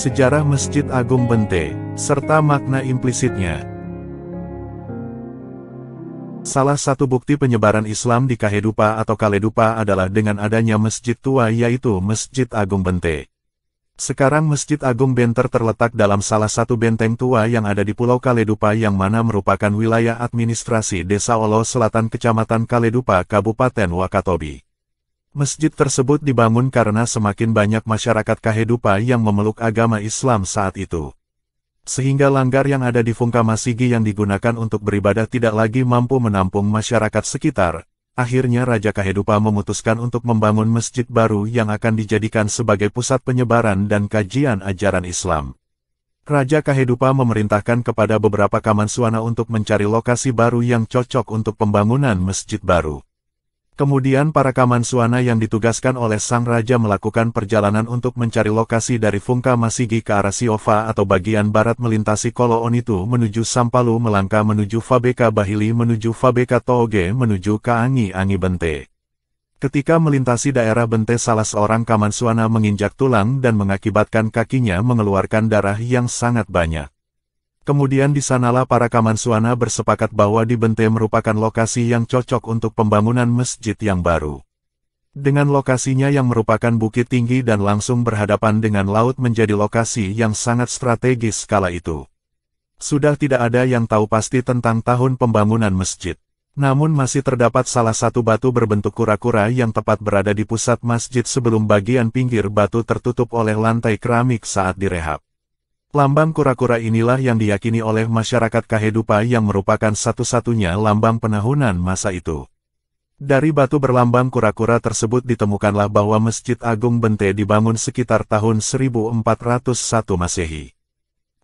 Sejarah Masjid Agung Bente, serta makna implisitnya. Salah satu bukti penyebaran Islam di Kahedupa atau Kaledupa adalah dengan adanya masjid tua yaitu Masjid Agung Bente. Sekarang Masjid Agung Benter terletak dalam salah satu benteng tua yang ada di Pulau Kaledupa yang mana merupakan wilayah administrasi Desa Olo Selatan Kecamatan Kaledupa Kabupaten Wakatobi. Masjid tersebut dibangun karena semakin banyak masyarakat Kahedupa yang memeluk agama Islam saat itu. Sehingga langgar yang ada di Fungka Masigi yang digunakan untuk beribadah tidak lagi mampu menampung masyarakat sekitar. Akhirnya Raja Kahedupa memutuskan untuk membangun masjid baru yang akan dijadikan sebagai pusat penyebaran dan kajian ajaran Islam. Raja Kahedupa memerintahkan kepada beberapa Kamansuana untuk mencari lokasi baru yang cocok untuk pembangunan masjid baru. Kemudian para Kamansuana yang ditugaskan oleh sang raja melakukan perjalanan untuk mencari lokasi dari Fungka Masigi ke arah Siova atau bagian barat melintasi Kolo Onitu menuju Sampalu melangkah menuju Fabeka Bahili menuju Fabeka Tooge menuju ke Angi Bente. Ketika melintasi daerah Bente salah seorang Kamansuana menginjak tulang dan mengakibatkan kakinya mengeluarkan darah yang sangat banyak. Kemudian di sanalah para Kamansuana bersepakat bahwa di Bente merupakan lokasi yang cocok untuk pembangunan masjid yang baru. Dengan lokasinya yang merupakan bukit tinggi dan langsung berhadapan dengan laut menjadi lokasi yang sangat strategis kala itu. Sudah tidak ada yang tahu pasti tentang tahun pembangunan masjid. Namun masih terdapat salah satu batu berbentuk kura-kura yang tepat berada di pusat masjid sebelum bagian pinggir batu tertutup oleh lantai keramik saat direhab. Lambang kura-kura inilah yang diyakini oleh masyarakat Kahedupa yang merupakan satu-satunya lambang penahunan masa itu. Dari batu berlambang kura-kura tersebut ditemukanlah bahwa Masjid Agung Bente dibangun sekitar tahun 1401 Masehi.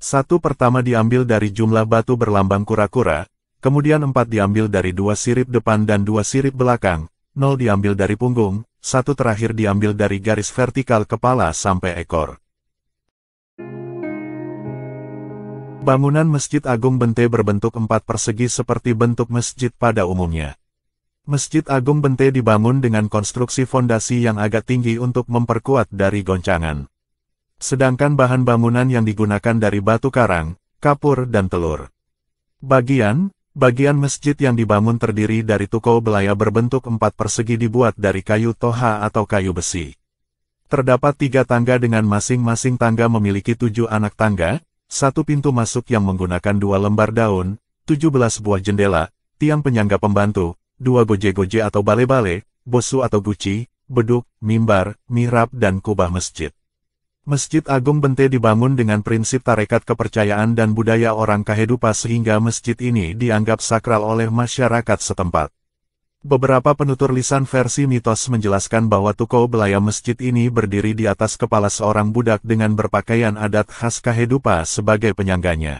Satu pertama diambil dari jumlah batu berlambang kura-kura, kemudian 4 diambil dari 2 sirip depan dan 2 sirip belakang, 0 diambil dari punggung, 1 terakhir diambil dari garis vertikal kepala sampai ekor. Bangunan Masjid Agung Bente berbentuk 4 persegi seperti bentuk masjid pada umumnya. Masjid Agung Bente dibangun dengan konstruksi fondasi yang agak tinggi untuk memperkuat dari goncangan. Sedangkan bahan bangunan yang digunakan dari batu karang, kapur dan telur. Bagian masjid yang dibangun terdiri dari tuko belaya berbentuk 4 persegi dibuat dari kayu toha atau kayu besi. Terdapat 3 tangga dengan masing-masing tangga memiliki 7 anak tangga, 1 pintu masuk yang menggunakan 2 lembar daun, 17 buah jendela, tiang penyangga pembantu, 2 goje-goje atau bale-bale, bosu atau guci, beduk, mimbar, mihrab dan kubah masjid. Masjid Agung Bente dibangun dengan prinsip tarekat kepercayaan dan budaya orang Kahedupa sehingga masjid ini dianggap sakral oleh masyarakat setempat. Beberapa penutur lisan versi mitos menjelaskan bahwa tuko belaya masjid ini berdiri di atas kepala seorang budak dengan berpakaian adat khas Kahedupa sebagai penyangganya.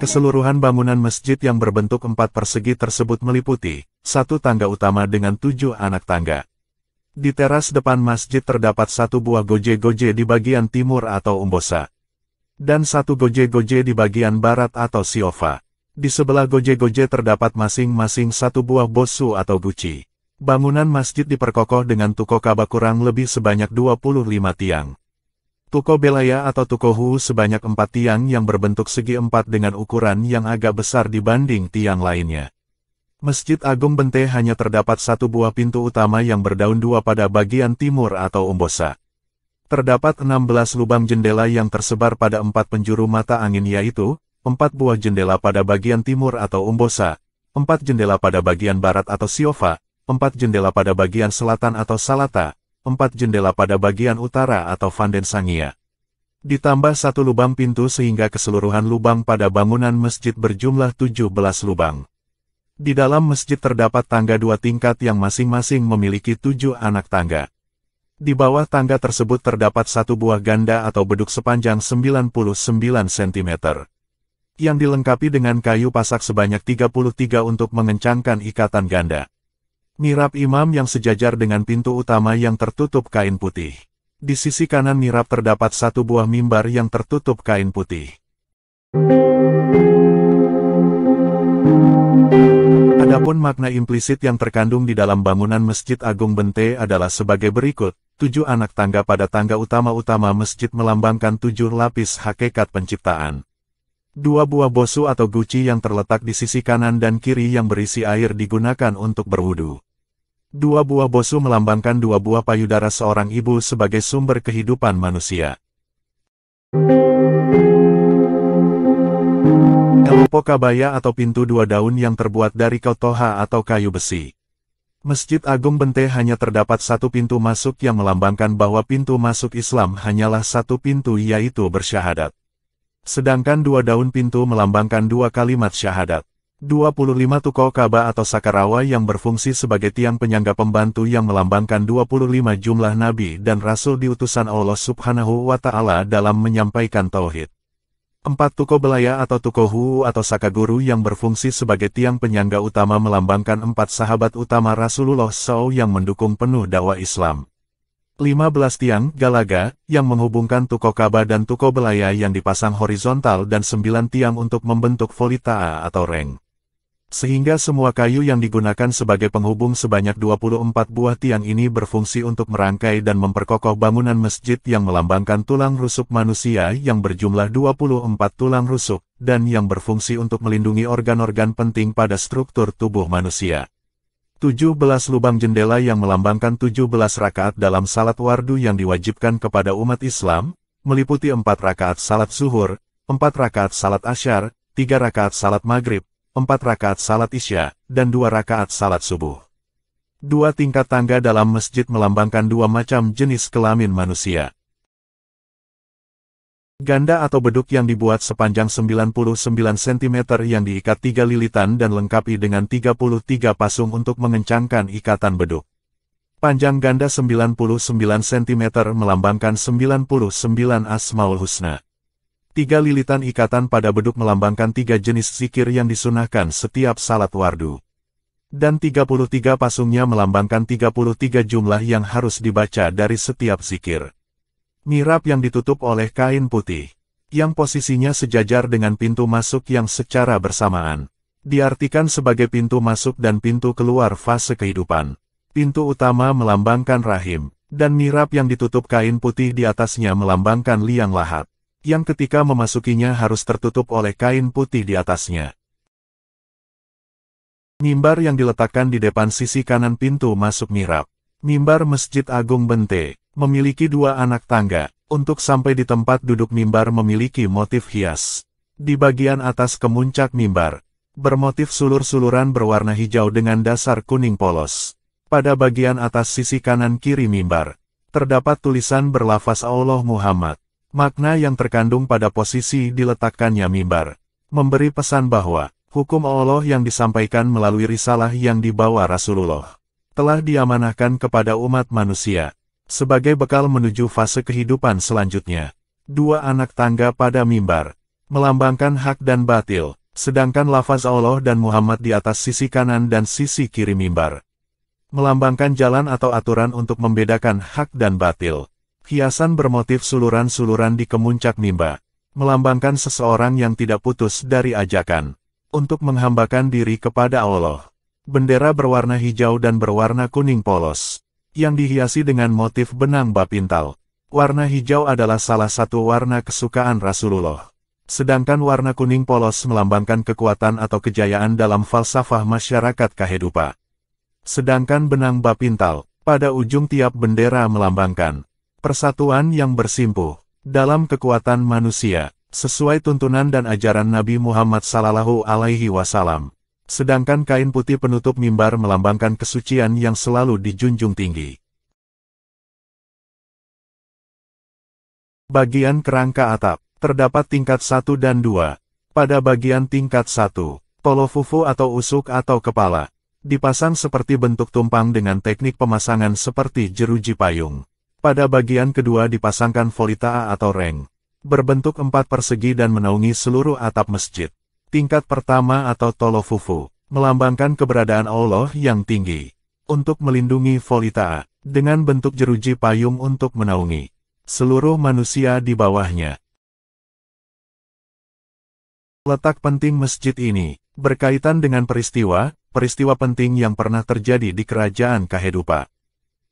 Keseluruhan bangunan masjid yang berbentuk 4 persegi tersebut meliputi 1 tangga utama dengan 7 anak tangga. Di teras depan masjid terdapat 1 buah goje-goje di bagian timur atau umbosa, dan 1 goje-goje di bagian barat atau siova. Di sebelah goje-goje terdapat masing-masing 1 buah bosu atau guci. Bangunan masjid diperkokoh dengan tuko kaba kurang lebih sebanyak 25 tiang. Tuko belaya atau tuko hu sebanyak 4 tiang yang berbentuk segi 4 dengan ukuran yang agak besar dibanding tiang lainnya. Masjid Agung Bente hanya terdapat 1 buah pintu utama yang berdaun 2 pada bagian timur atau umbosa. Terdapat 16 lubang jendela yang tersebar pada 4 penjuru mata angin yaitu 4 buah jendela pada bagian timur atau umbosa, 4 jendela pada bagian barat atau siova, 4 jendela pada bagian selatan atau salata, 4 jendela pada bagian utara atau fandensangia. Ditambah 1 lubang pintu sehingga keseluruhan lubang pada bangunan masjid berjumlah 17 lubang. Di dalam masjid terdapat tangga 2 tingkat yang masing-masing memiliki 7 anak tangga. Di bawah tangga tersebut terdapat 1 buah ganda atau beduk sepanjang 99 cm. Yang dilengkapi dengan kayu pasak sebanyak 33 untuk mengencangkan ikatan ganda. Mihrab imam yang sejajar dengan pintu utama yang tertutup kain putih. Di sisi kanan mihrab terdapat 1 buah mimbar yang tertutup kain putih. Adapun makna implisit yang terkandung di dalam bangunan Masjid Agung Bente adalah sebagai berikut. 7 anak tangga pada tangga utama masjid melambangkan 7 lapis hakikat penciptaan. 2 buah bosu atau guci yang terletak di sisi kanan dan kiri yang berisi air digunakan untuk berwudu. 2 buah bosu melambangkan 2 buah payudara seorang ibu sebagai sumber kehidupan manusia. Elopo kabaya atau pintu 2 daun yang terbuat dari kotoha atau kayu besi. Masjid Agung Bente hanya terdapat 1 pintu masuk yang melambangkan bahwa pintu masuk Islam hanyalah 1 pintu yaitu bersyahadat. Sedangkan 2 daun pintu melambangkan 2 kalimat syahadat. 25 tuko Ka'bah atau sakarawa yang berfungsi sebagai tiang penyangga pembantu yang melambangkan 25 jumlah nabi dan rasul diutusan Allah Subhanahu wa Ta'ala dalam menyampaikan tauhid. 4 tuko belaya atau tuko hu atau sakaguru yang berfungsi sebagai tiang penyangga utama melambangkan 4 sahabat utama Rasulullah SAW yang mendukung penuh dakwah Islam. 15 tiang galaga yang menghubungkan tuko Ka'bah dan tuko belaya yang dipasang horizontal dan 9 tiang untuk membentuk volita atau reng. Sehingga semua kayu yang digunakan sebagai penghubung sebanyak 24 buah tiang ini berfungsi untuk merangkai dan memperkokoh bangunan masjid yang melambangkan tulang rusuk manusia yang berjumlah 24 tulang rusuk, dan yang berfungsi untuk melindungi organ-organ penting pada struktur tubuh manusia. 17 lubang jendela yang melambangkan 17 rakaat dalam salat wardu yang diwajibkan kepada umat Islam, meliputi 4 rakaat salat zuhur, 4 rakaat salat asyar, 3 rakaat salat maghrib, 4 rakaat salat isya, dan 2 rakaat salat subuh. 2 tingkat tangga dalam masjid melambangkan 2 macam jenis kelamin manusia. Ganda atau beduk yang dibuat sepanjang 99 cm yang diikat 3 lilitan dan lengkapi dengan 33 pasung untuk mengencangkan ikatan beduk. Panjang ganda 99 cm melambangkan 99 Asmaul Husna. 3 lilitan ikatan pada beduk melambangkan 3 jenis zikir yang disunahkan setiap salat wardu. Dan 33 pasungnya melambangkan 33 jumlah yang harus dibaca dari setiap zikir. Mihrab yang ditutup oleh kain putih, yang posisinya sejajar dengan pintu masuk yang secara bersamaan. Diartikan sebagai pintu masuk dan pintu keluar fase kehidupan. Pintu utama melambangkan rahim, dan mihrab yang ditutup kain putih di atasnya melambangkan liang lahat, yang ketika memasukinya harus tertutup oleh kain putih di atasnya. Mimbar yang diletakkan di depan sisi kanan pintu masuk mihrab. Mimbar Masjid Agung Bente memiliki 2 anak tangga. Untuk sampai di tempat duduk mimbar memiliki motif hias. Di bagian atas kemuncak mimbar, bermotif sulur-suluran berwarna hijau dengan dasar kuning polos. Pada bagian atas sisi kanan kiri mimbar, terdapat tulisan berlafaz Allah Muhammad. Makna yang terkandung pada posisi diletakkannya mimbar, memberi pesan bahwa, hukum Allah yang disampaikan melalui risalah yang dibawa Rasulullah, telah diamanahkan kepada umat manusia, sebagai bekal menuju fase kehidupan selanjutnya. 2 anak tangga pada mimbar, melambangkan hak dan batil, sedangkan lafaz Allah dan Muhammad di atas sisi kanan dan sisi kiri mimbar, melambangkan jalan atau aturan untuk membedakan hak dan batil. Hiasan bermotif suluran-suluran di kemuncak mimbar, melambangkan seseorang yang tidak putus dari ajakan, untuk menghambakan diri kepada Allah. Bendera berwarna hijau dan berwarna kuning polos, yang dihiasi dengan motif benang bapintal. Warna hijau adalah salah satu warna kesukaan Rasulullah. Sedangkan warna kuning polos melambangkan kekuatan atau kejayaan dalam falsafah masyarakat kehidupan. Sedangkan benang bapintal, pada ujung tiap bendera melambangkan persatuan yang bersimpuh dalam kekuatan manusia, sesuai tuntunan dan ajaran Nabi Muhammad SAW. Sedangkan kain putih penutup mimbar melambangkan kesucian yang selalu dijunjung tinggi. Bagian kerangka atap, terdapat tingkat 1 dan 2. Pada bagian tingkat 1, tolofufu atau usuk atau kepala, dipasang seperti bentuk tumpang dengan teknik pemasangan seperti jeruji payung. Pada bagian kedua dipasangkan volita atau reng, berbentuk 4 persegi dan menaungi seluruh atap masjid. Tingkat pertama atau tolofufu, melambangkan keberadaan Allah yang tinggi, untuk melindungi volita, dengan bentuk jeruji payung untuk menaungi seluruh manusia di bawahnya. Letak penting masjid ini, berkaitan dengan peristiwa penting yang pernah terjadi di kerajaan Kehidupan.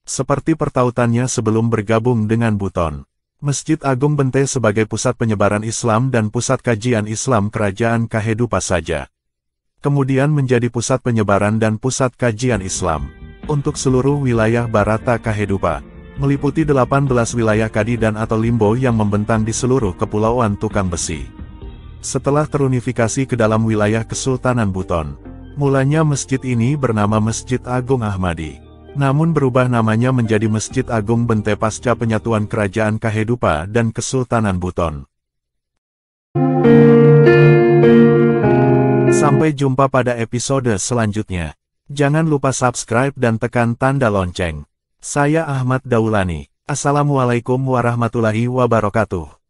Seperti pertautannya sebelum bergabung dengan Buton. Masjid Agung Bente sebagai pusat penyebaran Islam dan pusat kajian Islam Kerajaan Kahedupa saja. Kemudian menjadi pusat penyebaran dan pusat kajian Islam untuk seluruh wilayah Barata Kahedupa, meliputi 18 wilayah Kadi dan atau Limbo yang membentang di seluruh Kepulauan Tukang Besi. Setelah terunifikasi ke dalam wilayah Kesultanan Buton, mulanya masjid ini bernama Masjid Agung Ahmadi. Namun berubah namanya menjadi Masjid Agung Bente pasca penyatuan Kerajaan Kahedupa dan Kesultanan Buton. Sampai jumpa pada episode selanjutnya. Jangan lupa subscribe dan tekan tanda lonceng. Saya Ahmad Daulani. Assalamualaikum warahmatullahi wabarakatuh.